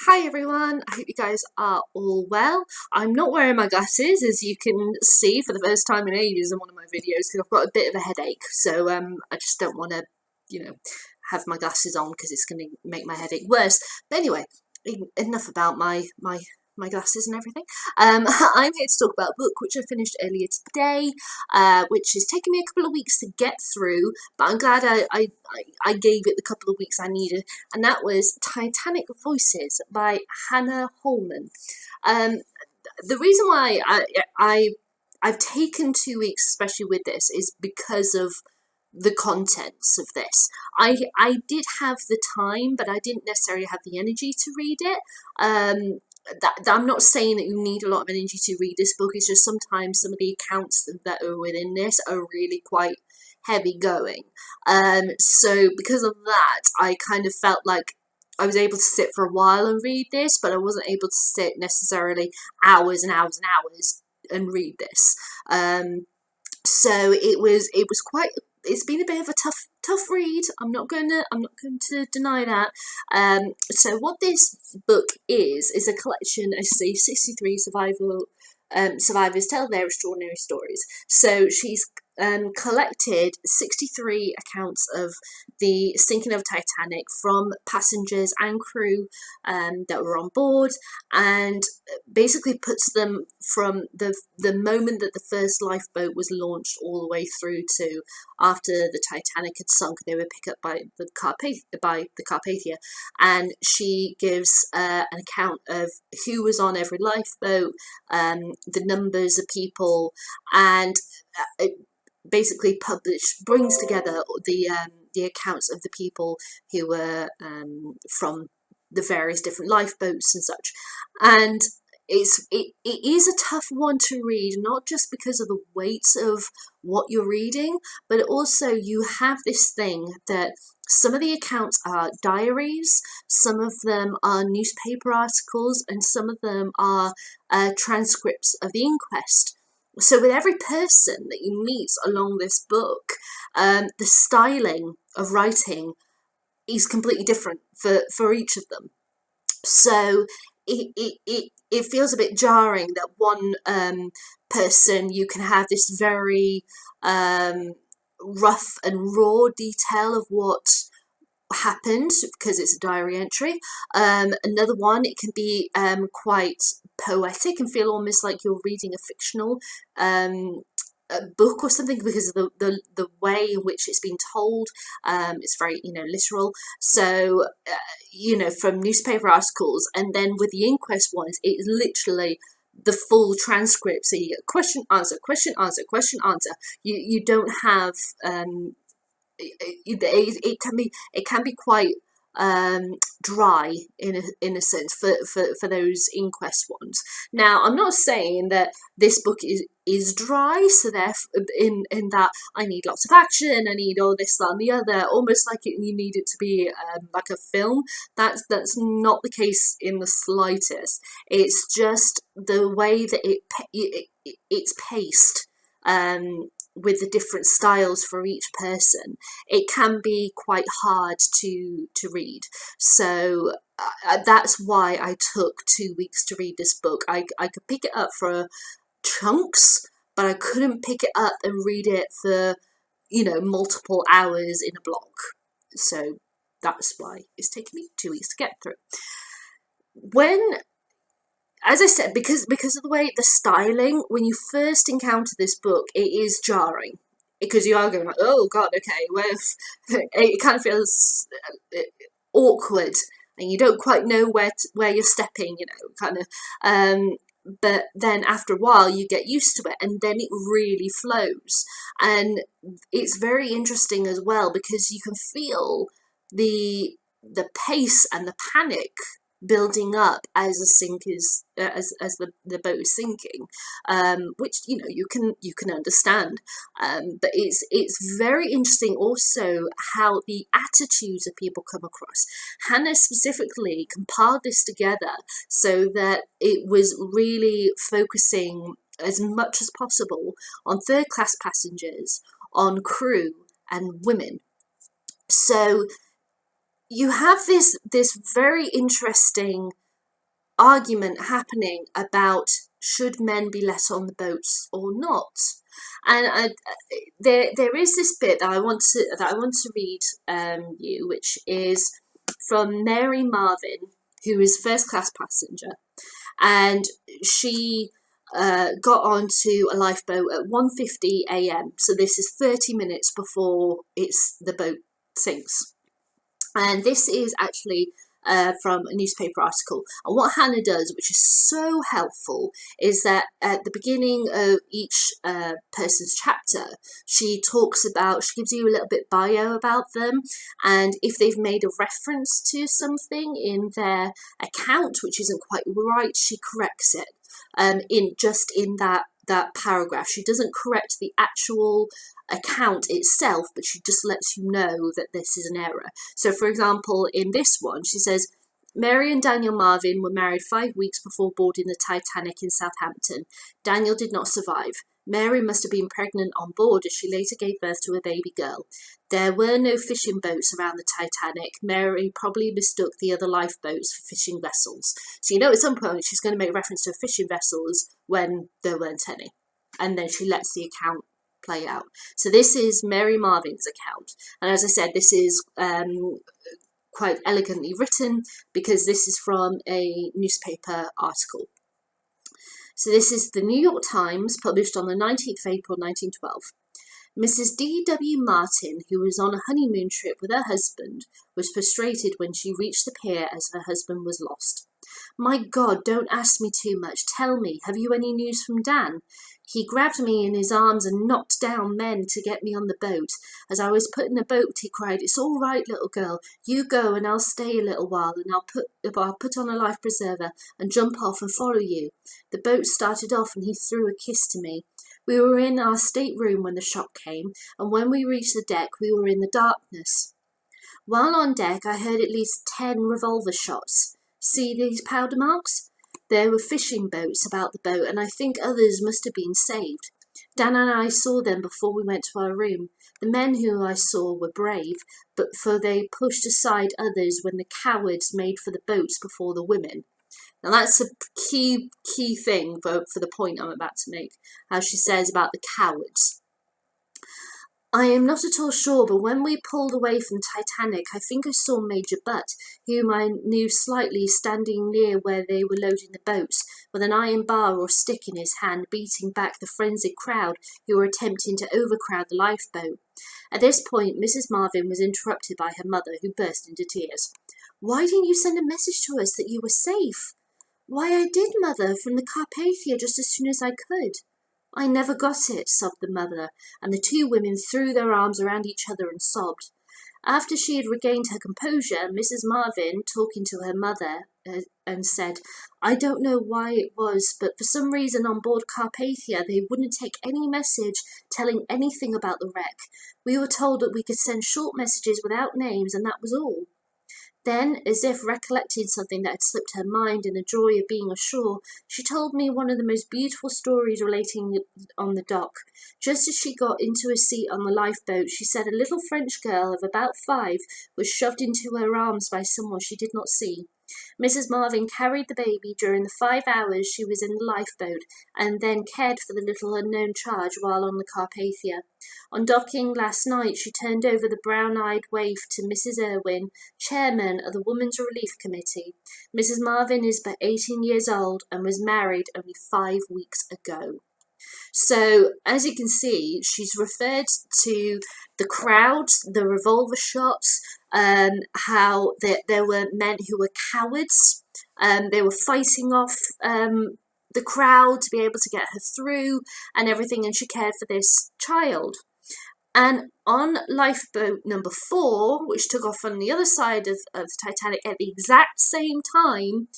Hi everyone, I hope you guys are all well. I'm not wearing my glasses, as you can see, for the first time in ages in one of my videos, because I've got a bit of a headache, so I just don't want to, have my glasses on because it's going to make my headache worse. But anyway, enough about my glasses and everything. I'm here to talk about a book which I finished earlier today, which has taken me a couple of weeks to get through, but I'm glad I gave it the couple of weeks I needed, and that was Titanic Voices by Hannah Holman. Um, the reason why I've taken 2 weeks, especially with this, is because of the contents of this. I did have the time, but I didn't necessarily have the energy to read it. I'm not saying that you need a lot of energy to read this book. It's just sometimes some of the accounts that are within this are really quite heavy going. So because of that, I kind of felt like I was able to sit for a while and read this, but I wasn't able to sit necessarily hours and hours and hours and read this. So it was quite. It's been a bit of a tough read. I'm not going to deny that. So what this book is a collection of 63 survivors tell their extraordinary stories. So she's collected 63 accounts of the sinking of Titanic from passengers and crew that were on board, and basically puts them from the moment that the first lifeboat was launched all the way through to after the Titanic had sunk. They were picked up by the Carpathia, and she gives an account of who was on every lifeboat, the numbers of people, and it basically brings together the accounts of the people who were from the various different lifeboats and such. And it is a tough one to read, not just because of the weight of what you're reading, but also you have this thing that some of the accounts are diaries, some of them are newspaper articles, and some of them are transcripts of the inquest. So with every person that you meet along this book, the styling of writing is completely different for each of them. So it feels a bit jarring that one person, you can have this very rough and raw detail of what happened because it's a diary entry. Another one, it can be quite poetic and feel almost like you're reading a fictional a book or something, because of the way in which it's been told. It's very literal. So from newspaper articles, and then with the inquest ones, it's literally the full transcript. So you get question answer, question answer, question answer. You don't have it can be quite dry in a sense for those inquest ones. Now, I'm not saying that this book is dry, so therefore in that I need lots of action, I need all this, that and the other, almost like you need it to be like a film. That's not the case in the slightest. It's just the way that it's paced, with the different styles for each person. It can be quite hard to read. So that's why I took 2 weeks to read this book. I could pick it up for chunks, but I couldn't pick it up and read it for multiple hours in a block. So that's why it's taken me 2 weeks to get through. As I said, because of the way the styling, when you first encounter this book, it is jarring, because you are going like, oh god, okay, well, it kind of feels awkward, and you don't quite know where you're stepping, kind of. But then after a while, you get used to it, and then it really flows, and it's very interesting as well, because you can feel the pace and the panic building up as the boat is sinking, which you can understand, but it's very interesting also how the attitudes of people come across. Hannah specifically compiled this together so that it was really focusing as much as possible on third class passengers, on crew, and women. So you have this very interesting argument happening about should men be let on the boats or not. And there is this bit that I want to read you, which is from Mary Marvin, who is first class passenger, and she got onto a lifeboat at 1:50 a.m. So this is 30 minutes before the boat sinks. And this is actually from a newspaper article. And what Hannah does, which is so helpful, is that at the beginning of each person's chapter, she gives you a little bit bio about them, and if they've made a reference to something in their account which isn't quite right, she corrects it in that paragraph. She doesn't correct the actual account itself, but she just lets you know that this is an error. So for example, in this one, she says, Mary and Daniel Marvin were married 5 weeks before boarding the Titanic in Southampton. Daniel did not survive. Mary must have been pregnant on board as she later gave birth to a baby girl. There were no fishing boats around the Titanic. Mary probably mistook the other lifeboats for fishing vessels. So at some point she's going to make reference to fishing vessels when there weren't any. And then she lets the account play out. So this is Mary Marvin's account. And as I said, this is quite elegantly written because this is from a newspaper article. So this is the New York Times, published on the 19th of April 1912. Mrs. D.W. Martin, who was on a honeymoon trip with her husband, was frustrated when she reached the pier as her husband was lost. My God, don't ask me too much. Tell me, have you any news from Dan? He grabbed me in his arms and knocked down men to get me on the boat. As I was put in the boat, he cried, It's all right, little girl. You go and I'll stay a little while and I'll put on a life preserver and jump off and follow you. The boat started off and he threw a kiss to me. We were in our stateroom when the shock came, and when we reached the deck, we were in the darkness. While on deck, I heard at least 10 revolver shots. See these powder marks? There were fishing boats about the boat, and I think others must have been saved. Dan and I saw them before we went to our room. The men who I saw were brave, for they pushed aside others when the cowards made for the boats before the women. Now that's a key thing for the point I'm about to make, how she says about the cowards. I am not at all sure, but when we pulled away from Titanic, I think I saw Major Butt, whom I knew slightly, standing near where they were loading the boats, with an iron bar or stick in his hand, beating back the frenzied crowd who were attempting to overcrowd the lifeboat. At this point, Mrs. Marvin was interrupted by her mother, who burst into tears. Why didn't you send a message to us that you were safe? Why, I did, Mother, from the Carpathia just as soon as I could. I never got it, sobbed the mother, and the two women threw their arms around each other and sobbed. After she had regained her composure, Mrs. Marvin, talking to her mother, and said, I don't know why it was, but for some reason on board Carpathia they wouldn't take any message telling anything about the wreck. We were told that we could send short messages without names, and that was all. Then, as if recollecting something that had slipped her mind in the joy of being ashore, she told me one of the most beautiful stories relating on the dock. Just as she got into a seat on the lifeboat, she said a little French girl of about 5 was shoved into her arms by someone she did not see. Mrs. Marvin carried the baby during the 5 hours she was in the lifeboat, and then cared for the little unknown charge while on the Carpathia. On docking last night, she turned over the brown-eyed waif to Mrs. Irwin, chairman of the Women's Relief Committee. Mrs. Marvin is but 18 years old and was married only 5 weeks ago. So, as you can see, she's referred to the crowds, the revolver shots, how there were men who were cowards. They were fighting off the crowd to be able to get her through and everything, and she cared for this child. And on lifeboat number 4, which took off on the other side of the Titanic at the exact same time,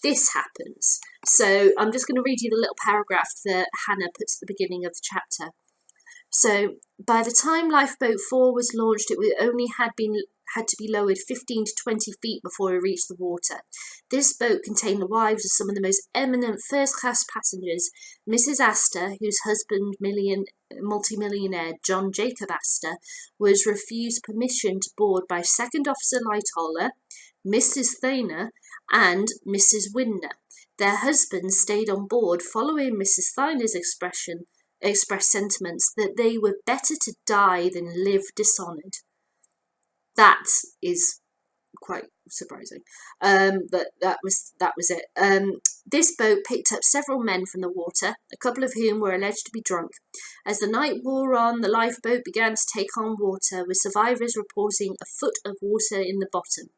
this happens. So I'm just going to read you the little paragraph that Hannah puts at the beginning of the chapter. So, by the time Lifeboat 4 was launched, it only had to be lowered 15 to 20 feet before it reached the water. This boat contained the wives of some of the most eminent first-class passengers. Mrs. Astor, whose husband, multimillionaire John Jacob Astor, was refused permission to board by Second Officer Lightoller, Mrs. Thaner, and Mrs. Windner. Their husbands stayed on board following Mrs. Thyner's expressed sentiments that they were better to die than live dishonoured. That is quite surprising. But that was it. This boat picked up several men from the water, a couple of whom were alleged to be drunk. As the night wore on, the lifeboat began to take on water, with survivors reporting a foot of water in the bottom.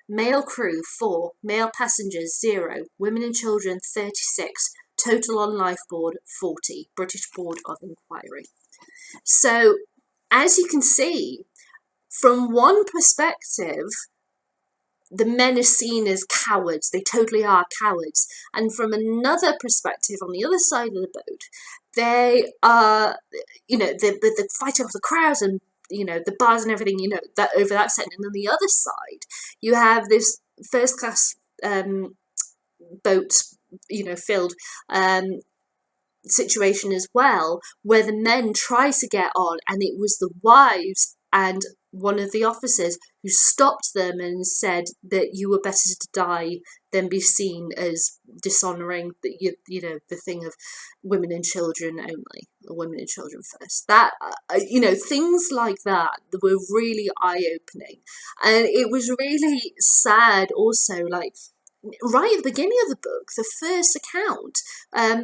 Male crew 4, male passengers 0, women and children 36, total on lifeboard 40. British Board of Inquiry. So, as you can see, from one perspective, the men are seen as cowards. They totally are cowards. And from another perspective, on the other side of the boat, they are, the fighting off the crowds and, the bars and everything, that over that set. And on the other side, you have this first class boat, filled situation as well, where the men try to get on, and it was the wives and one of the officers who stopped them and said that you were better to die than be seen as dishonouring the thing of women and children only, or women and children first. That things like that were really eye-opening, and it was really sad also, like right at the beginning of the book, the first account,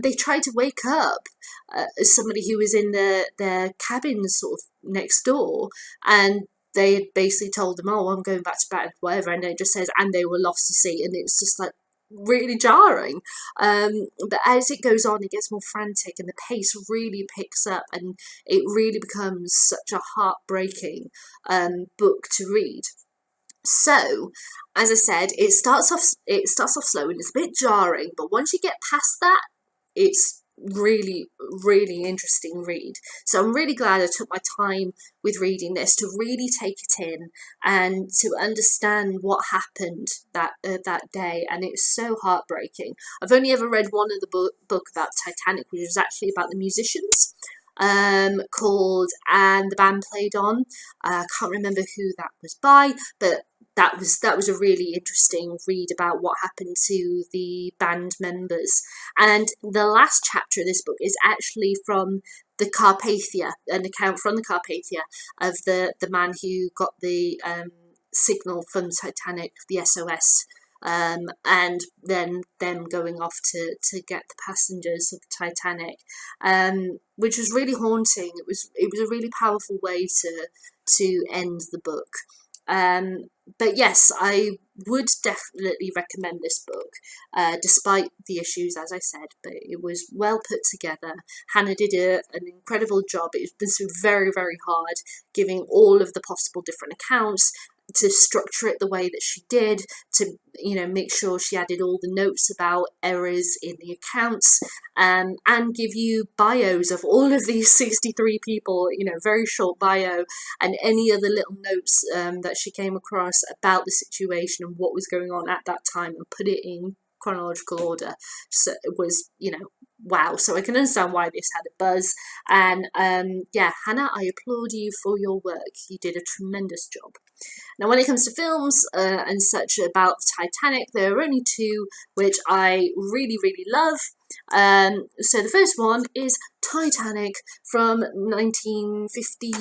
they tried to wake up somebody who was in their cabin sort of next door, and they had basically told them, oh, I'm going back to bed, whatever, and it just says, and they were lost to sea, and it's just like really jarring. But as it goes on, it gets more frantic, and the pace really picks up, and it really becomes such a heartbreaking book to read. So, as I said, it starts off slow and it's a bit jarring, but once you get past that, it's really, really interesting read. So I'm really glad I took my time with reading this to really take it in and to understand what happened that day, and it's so heartbreaking. I've only ever read one of the book about Titanic, which was actually about the musicians, called And the Band Played On. I can't remember who that was by, but that was a really interesting read about what happened to the band members. And the last chapter of this book is actually from the Carpathia, an account from the Carpathia of the man who got the signal from Titanic, the SOS, and then them going off to get the passengers of the Titanic, which was really haunting. It was a really powerful way to end the book. But yes, I would definitely recommend this book, despite the issues, as I said, but it was well put together. Hannah did an incredible job. It's been very, very hard, giving all of the possible different accounts, to structure it the way that she did, to make sure she added all the notes about errors in the accounts, and give you bios of all of these 63 people, very short bio, and any other little notes that she came across about the situation and what was going on at that time, and put it in chronological order. So it was, wow. So I can understand why this had a buzz. And yeah, Hannah, I applaud you for your work. You did a tremendous job. Now, when it comes to films and such about Titanic, there are only two which I really, really love. So the first one is Titanic from 1950.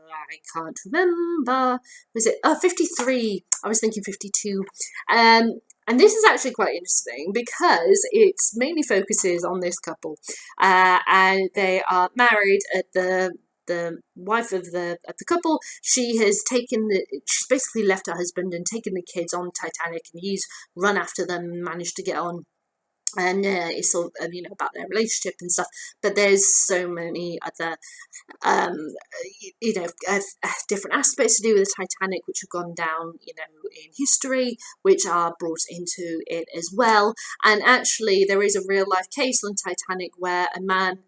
I can't remember. Was it 53? I was thinking 52. And this is actually quite interesting because it mainly focuses on this couple, and they are married. The wife of the couple, she's basically left her husband and taken the kids on Titanic, and he's run after them and managed to get on. And it's all about their relationship and stuff, but there's so many other different aspects to do with the Titanic which have gone down in history, which are brought into it as well. And actually there is a real life case on Titanic where a man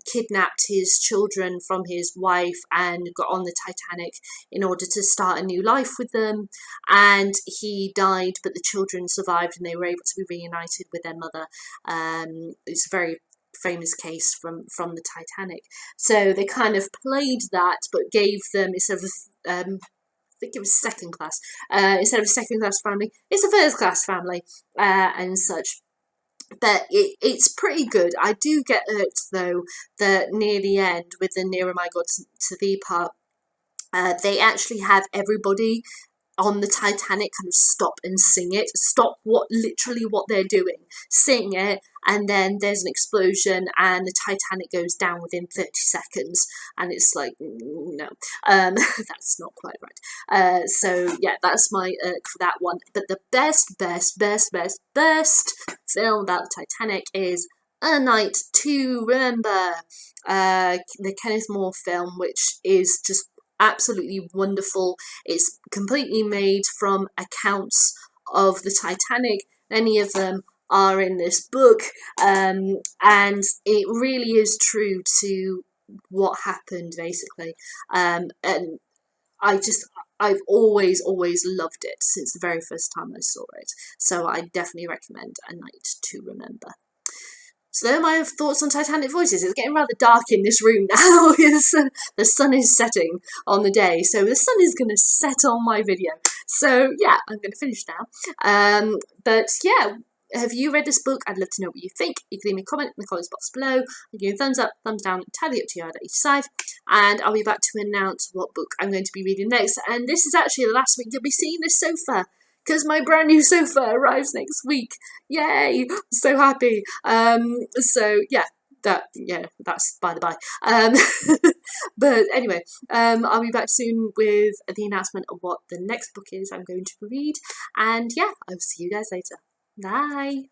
kidnapped his children from his wife and got on the Titanic in order to start a new life with them, and he died, but the children survived and they were able to be reunited with their mother. It's a very famous case from the Titanic. So they kind of played that, but gave them instead of think it was second class. Instead of a second class family, it's a first class family, and such. But it's pretty good. I do get irked though that near the end, with the Nearer My God to Thee part, they actually have everybody on the Titanic kind of stop and sing it, stop literally what they're doing, sing it, and then there's an explosion and the Titanic goes down within 30 seconds, and it's like, no, that's not quite right. So yeah, that's my irk for that one. But the best film about the Titanic is A Night to Remember, the Kenneth More film, which is just absolutely wonderful. It's completely made from accounts of the Titanic. Many of them are in this book, and it really is true to what happened, basically. And I've always loved it since the very first time I saw it. So I definitely recommend A Night to Remember. So there are my thoughts on Titanic Voices. It's getting rather dark in this room now. The sun is setting on the day, so the sun is going to set on my video. So yeah, I'm going to finish now. But yeah, have you read this book? I'd love to know what you think. You can leave me a comment in the comments box below. I'll give you a thumbs up, thumbs down, entirely up to you on each side. And I'll be back to announce what book I'm going to be reading next. And this is actually the last week you'll be seeing this sofa, because my brand new sofa arrives next week. Yay! I'm so happy. So yeah, that's by the by. But anyway, I'll be back soon with the announcement of what the next book is I'm going to read. And yeah, I'll see you guys later. Bye.